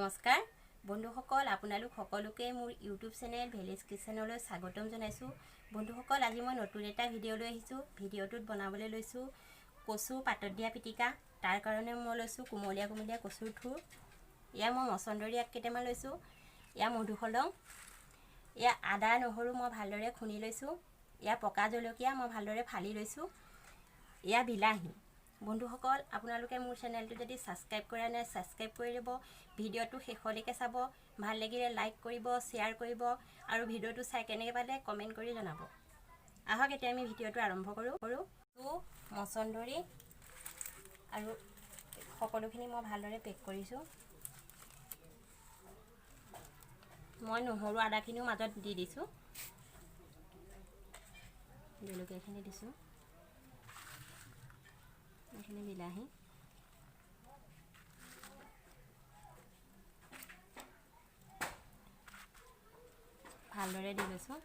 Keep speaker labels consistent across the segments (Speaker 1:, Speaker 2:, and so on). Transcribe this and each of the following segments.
Speaker 1: নমস্কাৰ বন্ধুসকল, আপোনালোক সকলোকে মোৰ ইউটিউব চেনেল ভিলেজ কিচেনলৈ স্বাগতম জনাইছোঁ। বন্ধুসকল, আজি মই নতুন এটা ভিডিঅ' লৈ আহিছোঁ। ভিডিঅ'টোত বনাবলৈ লৈছোঁ কচু পাতত দিয়া পিটিকা। তাৰ কাৰণে মই লৈছোঁ কুমলীয়া কচুৰ থুৰ। এয়া মই মচন্দৰী আগ কেইটামান লৈছোঁ। এয়া মধুসোলং, এয়া আদা নহৰু মই ভালদৰে খুন্দি লৈছোঁ। এয়া পকা জলকীয়া মই ভালদৰে ফালি লৈছোঁ। এয়া বিলাহী। বন্ধুসকল, আপোনালোকে মোৰ চেনেলটো যদি ছাবস্ক্ৰাইব কৰা নাই ছাবস্ক্ৰাইব কৰি দিব। ভিডিঅ'টো শেষলৈকে চাব। ভাল লাগিলে লাইক কৰিব, শ্বেয়াৰ কৰিব আৰু ভিডিঅ'টো চাই কেনেকৈ পালে কমেণ্ট কৰি জনাব। আহক এতিয়া আমি ভিডিঅ'টো আৰম্ভ কৰোঁ। মচন্দৰী আৰু সকলোখিনি মই ভালদৰে পেক কৰিছোঁ। মই নহৰু আদাখিনিও মাজত দি দিছোঁ। জলকীয়াখিনি দিছোঁ। এইখিনি বিলাহী, ভালদৰে দি লৈছোঁ।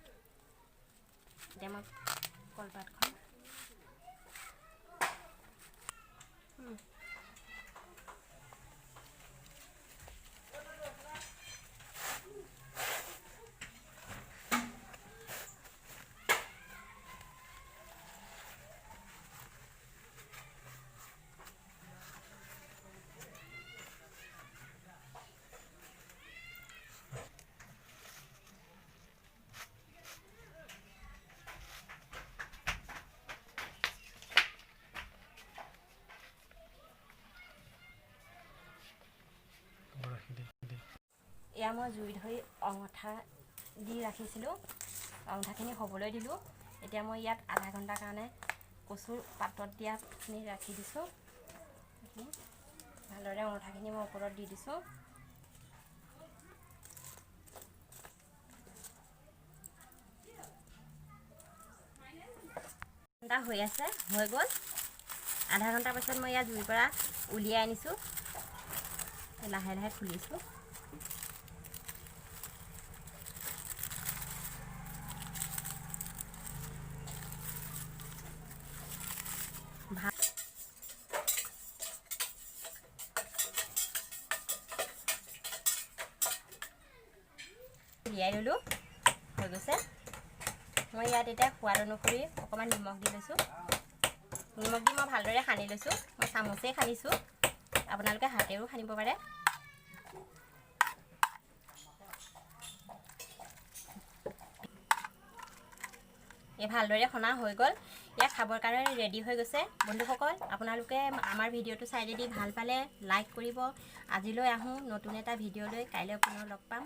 Speaker 1: এতিয়া মই কলপাতখন এয়া মই জুই ধৰি অঙঠা দি ৰাখিছিলোঁ। অঙঠাখিনি হ'বলৈ দিলোঁ। এতিয়া মই ইয়াত আধা ঘণ্টাৰ কাৰণে কচুৰ পাতত দিয়াখিনি ৰাখি দিছোঁ। ভালদৰে অঙঠাখিনি মই ওপৰত দি দিছোঁ। ঘণ্টা হৈ আছে, হৈ গ'ল। আধা ঘণ্টাৰ পাছত মই ইয়াত জুইৰ পৰা উলিয়াই আনিছোঁ। লাহে লাহে খুলিছোঁ। উলিয়াই ল'লোঁ, হৈ গৈছে। মই ইয়াত এতিয়া সোৱাদ অনুসৰি অকণমান নিমখ দি লৈছোঁ। নিমখ দি মই ভালদৰে সানি লৈছোঁ। মই চামুচেই সানিছোঁ, আপোনালোকে হাতেৰেও সানিব পাৰে। এই ভালদৰে সনা হৈ গ'ল। ইয়াক খাবৰ কাৰণে ৰেডি হৈ গৈছে। বন্ধুসকল, আপোনালোকে আমাৰ ভিডিঅ'টো চাই যদি ভাল পালে লাইক কৰিব। আজিলৈ আহোঁ নতুন এটা ভিডিঅ' লৈ। কাইলৈ পুনৰ লগ পাম।